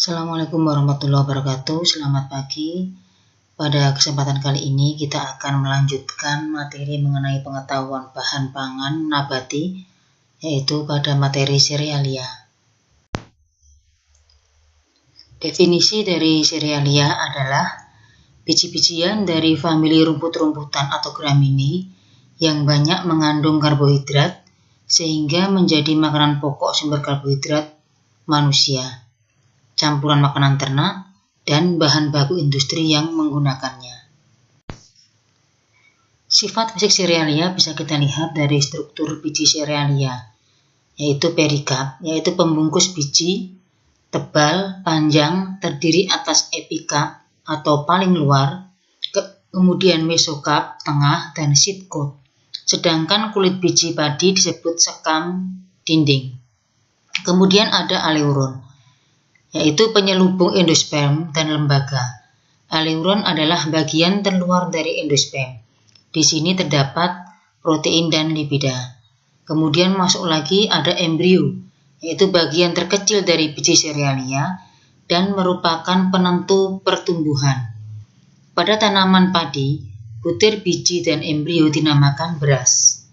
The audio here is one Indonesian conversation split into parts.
Assalamualaikum warahmatullahi wabarakatuh. Selamat pagi. Pada kesempatan kali ini kita akan melanjutkan materi mengenai pengetahuan bahan pangan nabati, yaitu pada materi cerealia. Definisi dari cerealia adalah biji-bijian dari famili rumput-rumputan atau gramini yang banyak mengandung karbohidrat sehingga menjadi makanan pokok sumber karbohidrat manusia, campuran makanan ternak, dan bahan baku industri yang menggunakannya. Sifat fisik cerealia bisa kita lihat dari struktur biji cerealia, yaitu perikard, yaitu pembungkus biji, tebal, panjang, terdiri atas epikard atau paling luar, kemudian mesokard, tengah, dan seed coat. Sedangkan kulit biji padi disebut sekam dinding. Kemudian ada aleuron, yaitu penyelubung endosperm dan lembaga. Aleuron adalah bagian terluar dari endosperm. Di sini terdapat protein dan lipida. Kemudian masuk lagi ada embrio, yaitu bagian terkecil dari biji cerealia dan merupakan penentu pertumbuhan. Pada tanaman padi, butir biji dan embrio dinamakan beras.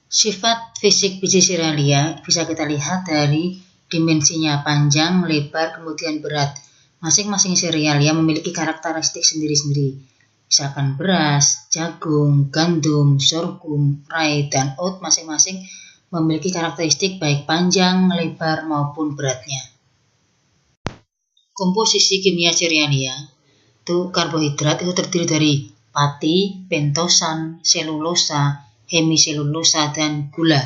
Sifat fisik biji cerealia bisa kita lihat dari dimensinya panjang, lebar, kemudian berat. Masing-masing cerealia memiliki karakteristik sendiri-sendiri. Misalkan beras, jagung, gandum, sorghum, rai, dan oat masing-masing memiliki karakteristik baik panjang, lebar, maupun beratnya. Komposisi kimia cerealia itu karbohidrat itu terdiri dari pati, pentosan, selulosa, hemiselulosa, dan gula.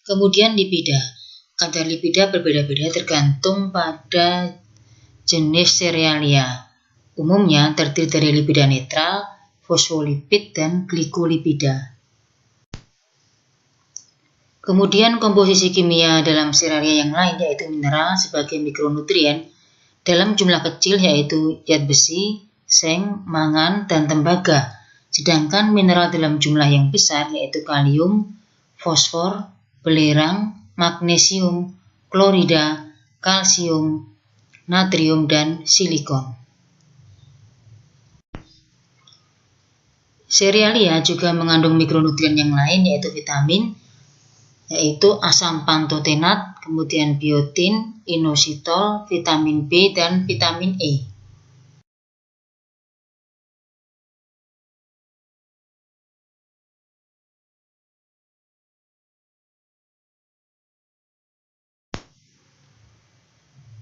Kemudian lipida. Kadar lipida berbeda-beda tergantung pada jenis cerealia. Umumnya terdiri dari lipida netral, fosfolipid, dan glikolipida. Kemudian komposisi kimia dalam cerealia yang lain yaitu mineral sebagai mikronutrien dalam jumlah kecil yaitu zat besi, seng, mangan, dan tembaga. Sedangkan mineral dalam jumlah yang besar yaitu kalium, fosfor, belerang, magnesium, klorida, kalsium, natrium, dan silikon. Cerealia juga mengandung mikronutrien yang lain yaitu vitamin, yaitu asam pantotenat, kemudian biotin, inositol, vitamin B, dan vitamin E.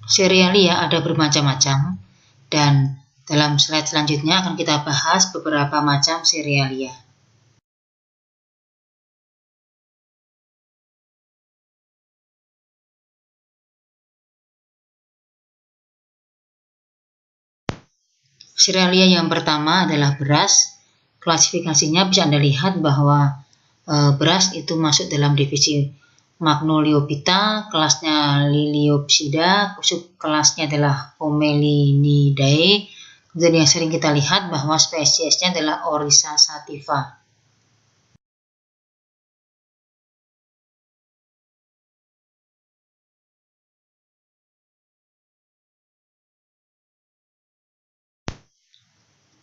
Cerealia ada bermacam-macam, dan dalam slide selanjutnya akan kita bahas beberapa macam cerealia. Cerealia yang pertama adalah beras. Klasifikasinya bisa Anda lihat bahwa beras itu masuk dalam divisi Magnoliophyta, kelasnya Liliopsida, subkelasnya adalah Homelinidae. Kemudian yang sering kita lihat bahwa spesiesnya adalah Oryza sativa.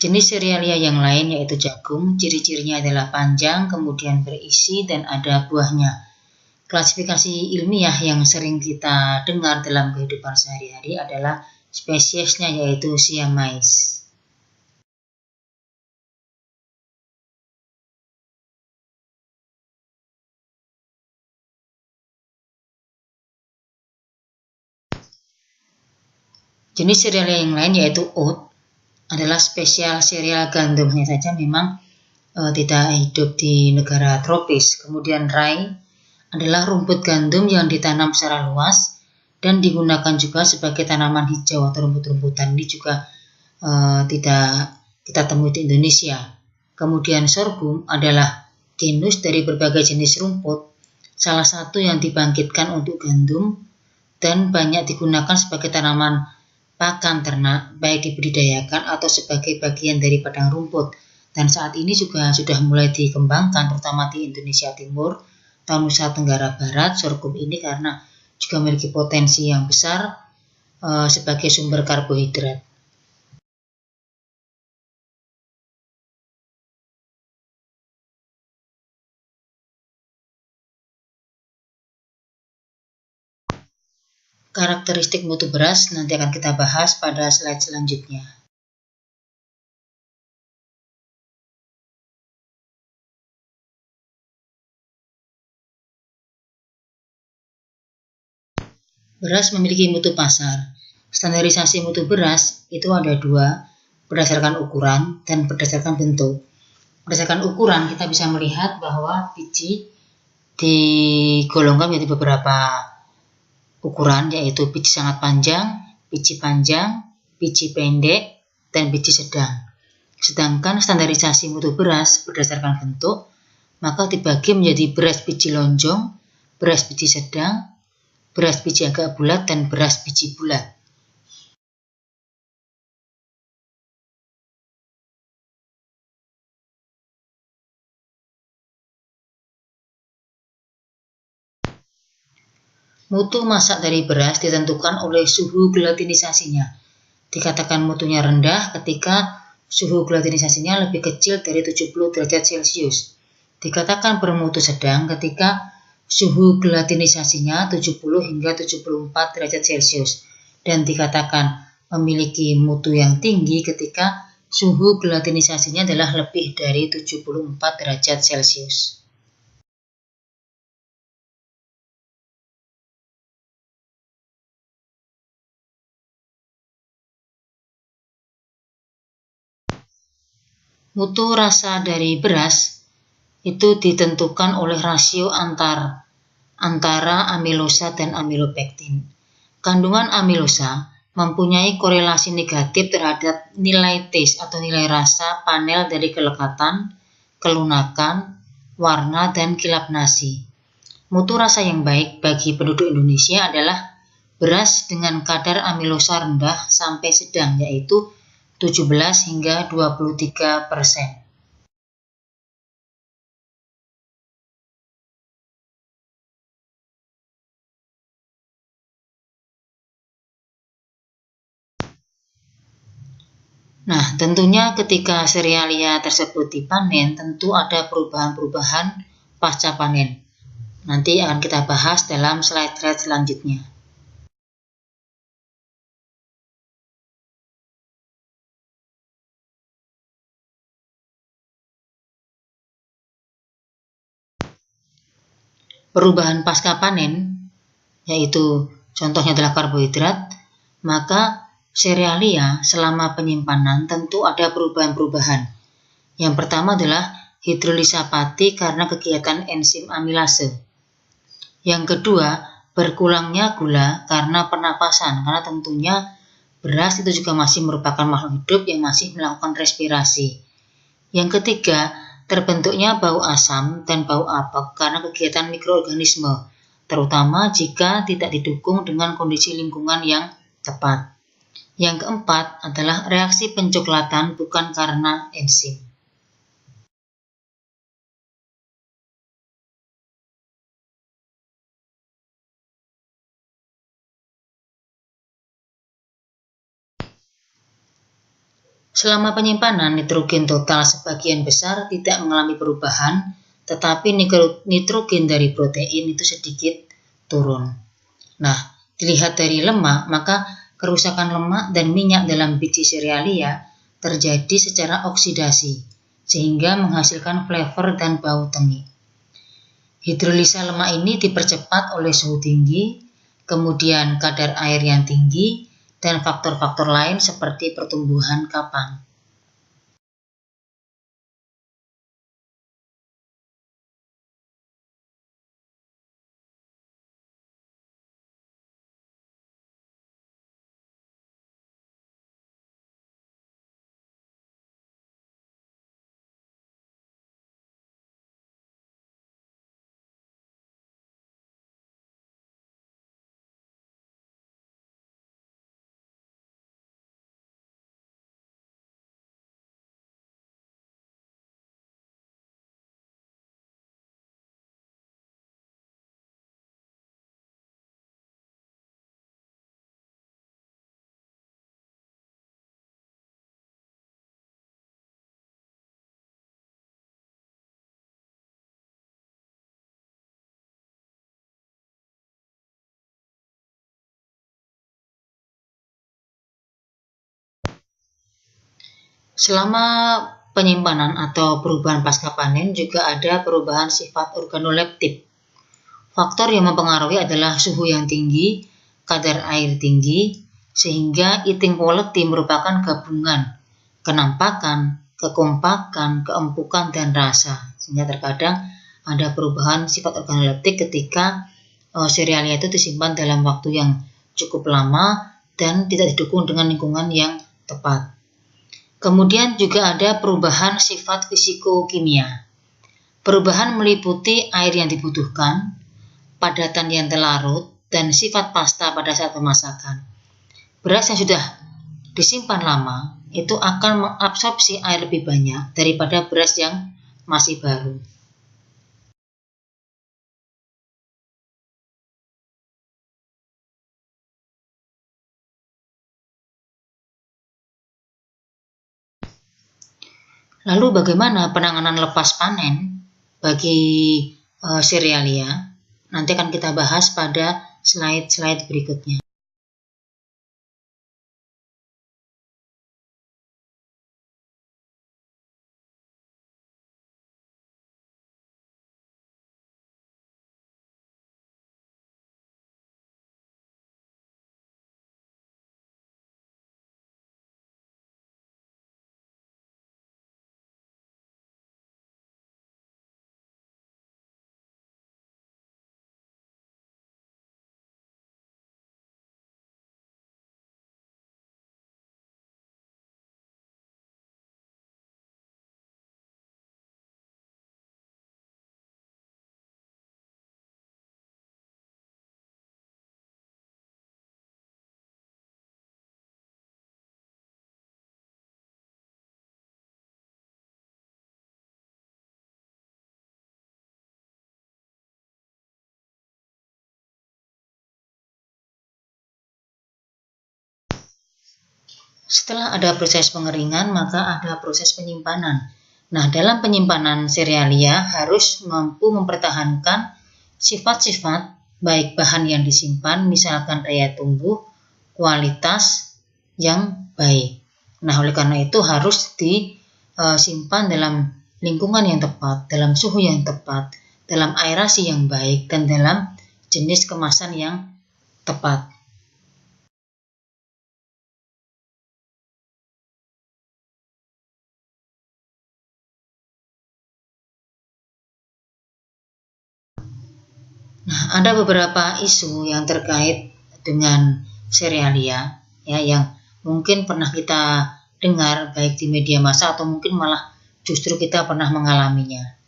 Jenis cerealia yang lain yaitu jagung, ciri-cirinya adalah panjang, kemudian berisi, dan ada buahnya. Klasifikasi ilmiah yang sering kita dengar dalam kehidupan sehari-hari adalah spesiesnya yaitu Siamese. Jenis cerealia yang lain yaitu oat adalah spesial sereal gandum, hanya saja memang tidak hidup di negara tropis. Kemudian rye adalah rumput gandum yang ditanam secara luas dan digunakan juga sebagai tanaman hijau atau rumput-rumputan. Ini juga tidak kita temui di Indonesia. Kemudian sorghum adalah genus dari berbagai jenis rumput, salah satu yang dibangkitkan untuk gandum dan banyak digunakan sebagai tanaman pakan ternak, baik dibudidayakan atau sebagai bagian dari padang rumput. Dan saat ini juga sudah mulai dikembangkan, terutama di Indonesia Timur atau Nusa Tenggara Barat, sorghum ini karena juga memiliki potensi yang besar sebagai sumber karbohidrat. Karakteristik mutu beras nanti akan kita bahas pada slide selanjutnya. Beras memiliki mutu pasar. Standarisasi mutu beras itu ada dua, berdasarkan ukuran dan berdasarkan bentuk. Berdasarkan ukuran kita bisa melihat bahwa biji digolongkan menjadi beberapa ukuran, yaitu biji sangat panjang, biji pendek, dan biji sedang. Sedangkan standarisasi mutu beras berdasarkan bentuk, maka dibagi menjadi beras biji lonjong, beras biji sedang, beras biji agak bulat, dan beras biji bulat. Mutu masak dari beras ditentukan oleh suhu gelatinisasinya. Dikatakan mutunya rendah ketika suhu gelatinisasinya lebih kecil dari 70 derajat Celcius. Dikatakan bermutu sedang ketika suhu gelatinisasinya 70 hingga 74 derajat Celcius. Dan dikatakan memiliki mutu yang tinggi ketika suhu gelatinisasinya adalah lebih dari 74 derajat Celcius. Mutu rasa dari beras itu ditentukan oleh rasio antara amilosa dan amilopektin. Kandungan amilosa mempunyai korelasi negatif terhadap nilai taste atau nilai rasa panel dari kelekatan, kelunakan, warna, dan kilap nasi. Mutu rasa yang baik bagi penduduk Indonesia adalah beras dengan kadar amilosa rendah sampai sedang, yaitu 17 hingga 23%. Nah, tentunya ketika serealia tersebut dipanen, tentu ada perubahan-perubahan pasca panen. Nanti akan kita bahas dalam slide-slide selanjutnya. Perubahan pasca panen, yaitu contohnya adalah karbohidrat, maka serealia selama penyimpanan tentu ada perubahan-perubahan. Yang pertama adalah hidrolisa pati karena kegiatan enzim amilase. Yang kedua, berkurangnya gula karena pernapasan, karena tentunya beras itu juga masih merupakan makhluk hidup yang masih melakukan respirasi. Yang ketiga, terbentuknya bau asam dan bau apek karena kegiatan mikroorganisme, terutama jika tidak didukung dengan kondisi lingkungan yang tepat. Yang keempat adalah reaksi pencoklatan bukan karena enzim. Selama penyimpanan, nitrogen total sebagian besar tidak mengalami perubahan, tetapi nitrogen dari protein itu sedikit turun. Nah, dilihat dari lemak, maka kerusakan lemak dan minyak dalam biji serealia terjadi secara oksidasi, sehingga menghasilkan flavor dan bau tengik. Hidrolisa lemak ini dipercepat oleh suhu tinggi, kemudian kadar air yang tinggi, dan faktor-faktor lain seperti pertumbuhan kapang. Selama penyimpanan atau perubahan pasca panen juga ada perubahan sifat organoleptik. Faktor yang mempengaruhi adalah suhu yang tinggi, kadar air tinggi, sehingga eating quality merupakan gabungan kenampakan, kekompakan, keempukan, dan rasa. Sehingga terkadang ada perubahan sifat organoleptik ketika serealia itu disimpan dalam waktu yang cukup lama dan tidak didukung dengan lingkungan yang tepat. Kemudian juga ada perubahan sifat fisikokimia. Perubahan meliputi air yang dibutuhkan, padatan yang terlarut, dan sifat pasta pada saat pemasakan. Beras yang sudah disimpan lama itu akan mengabsorpsi air lebih banyak daripada beras yang masih baru. Lalu bagaimana penanganan lepas panen bagi serealia? Nanti akan kita bahas pada slide-slide berikutnya. Setelah ada proses pengeringan, maka ada proses penyimpanan. Nah, dalam penyimpanan serealia harus mampu mempertahankan sifat-sifat baik bahan yang disimpan, misalkan daya tumbuh, kualitas yang baik. Nah, oleh karena itu harus disimpan dalam lingkungan yang tepat, dalam suhu yang tepat, dalam aerasi yang baik, dan dalam jenis kemasan yang tepat. Nah, ada beberapa isu yang terkait dengan serealia ya, yang mungkin pernah kita dengar baik di media massa atau mungkin malah justru kita pernah mengalaminya.